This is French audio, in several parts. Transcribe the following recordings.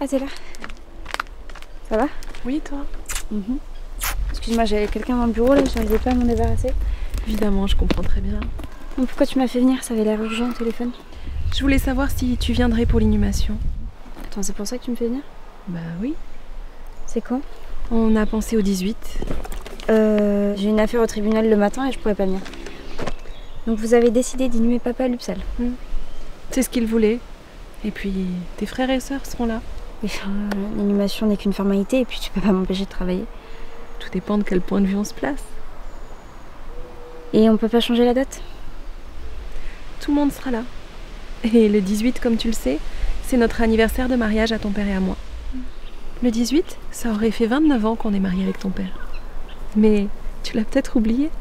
Ah, t'es là. Ça va? Oui, toi? Excuse-moi, j'avais quelqu'un dans le bureau là, j'arrivais pas à m'en débarrasser. Évidemment, je comprends très bien. Donc pourquoi tu m'as fait venir? Ça avait l'air urgent au téléphone. Je voulais savoir si tu viendrais pour l'inhumation. Attends, c'est pour ça que tu me fais venir? Bah oui. C'est quand? On a pensé au 18. J'ai une affaire au tribunal le matin et je pourrais pas venir. Donc vous avez décidé d'inhumer papa à l'Upsal? C'est ce qu'il voulait. Et puis, tes frères et sœurs seront là. Oui, l'inhumation n'est qu'une formalité et puis tu peux pas m'empêcher de travailler. Tout dépend de quel point de vue on se place. Et on peut pas changer la date? Tout le monde sera là. Et le 18, comme tu le sais, c'est notre anniversaire de mariage à ton père et à moi. Le 18, ça aurait fait 29 ans qu'on est mariés avec ton père. Mais tu l'as peut-être oublié.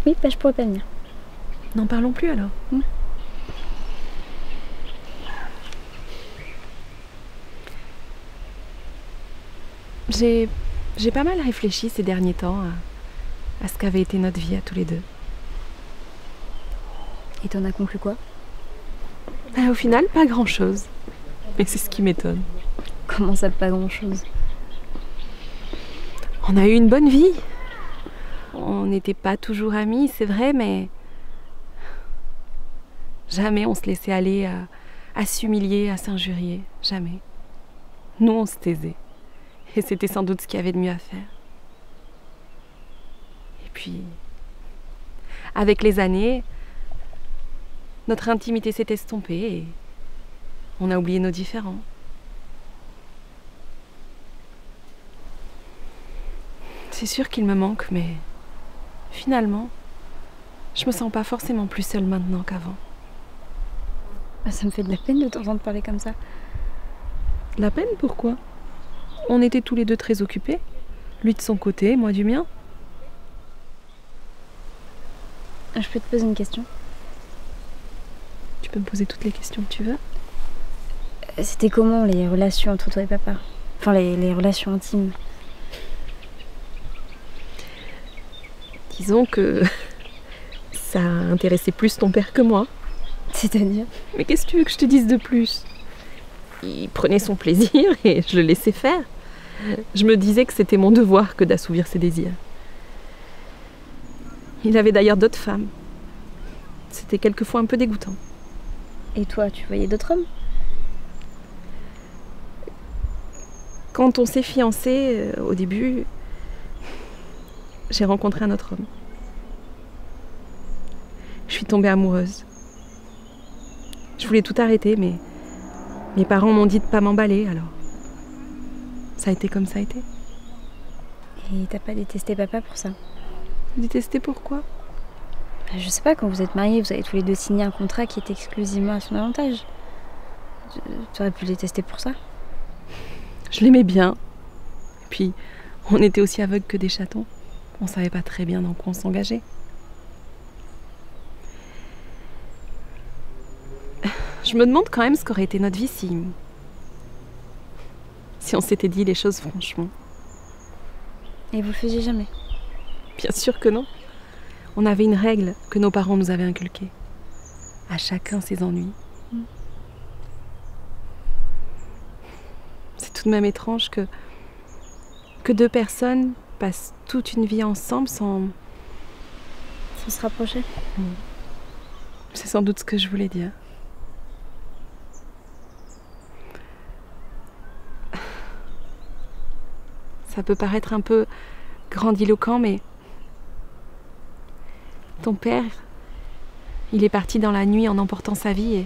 Oui, bah je pourrais pas venir. N'en parlons plus alors. J'ai pas mal réfléchi ces derniers temps à ce qu'avait été notre vie à tous les deux. Et t'en as conclu quoi? Au final, pas grand-chose. Mais c'est ce qui m'étonne. Comment ça, pas grand-chose? On a eu une bonne vie. On n'était pas toujours amis, c'est vrai, mais jamais on se laissait aller à s'humilier, à s'injurier. Jamais. Nous, on se taisait. Et c'était sans doute ce qu'il y avait de mieux à faire. Et puis, avec les années, notre intimité s'est estompée et on a oublié nos différends. C'est sûr qu'il me manque, mais finalement, je me sens pas forcément plus seule maintenant qu'avant. Ça me fait de la peine de t'entendre parler comme ça. La peine, pourquoi? On était tous les deux très occupés. Lui de son côté, moi du mien. Je peux te poser une question? Tu peux me poser toutes les questions que tu veux. C'était comment les relations entre toi et papa? Enfin, les relations intimes. Disons que ça intéressait plus ton père que moi. C'est-à-dire? Mais qu'est-ce que tu veux que je te dise de plus? Il prenait son plaisir et je le laissais faire. Je me disais que c'était mon devoir que d'assouvir ses désirs. Il avait d'ailleurs d'autres femmes. C'était quelquefois un peu dégoûtant. Et toi, tu voyais d'autres hommes? Quand on s'est fiancés, au début, j'ai rencontré un autre homme. Je suis tombée amoureuse. Je voulais tout arrêter, mais mes parents m'ont dit de pas m'emballer, alors ça a été comme ça a été. Et t'as pas détesté papa pour ça? Détester pourquoi? Je sais pas, quand vous êtes mariés, vous avez tous les deux signé un contrat qui est exclusivement à son avantage. Tu aurais pu le détester pour ça? Je l'aimais bien. Et puis, on était aussi aveugles que des chatons. On savait pas très bien dans quoi on s'engageait. Je me demande quand même ce qu'aurait été notre vie si on s'était dit les choses franchement. Et vous le faisiez jamais? Bien sûr que non. On avait une règle que nos parents nous avaient inculquée. À chacun ses ennuis. C'est tout de même étrange que deux personnes passent toute une vie ensemble sans se rapprocher. C'est sans doute ce que je voulais dire. Ça peut paraître un peu grandiloquent, mais ton père, il est parti dans la nuit en emportant sa vie et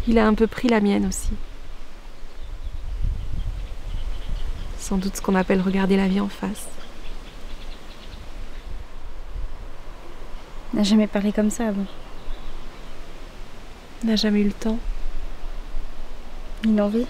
il a un peu pris la mienne aussi. Sans doute ce qu'on appelle regarder la vie en face. On n'a jamais parlé comme ça avant. On n'a jamais eu le temps. Ni l'envie.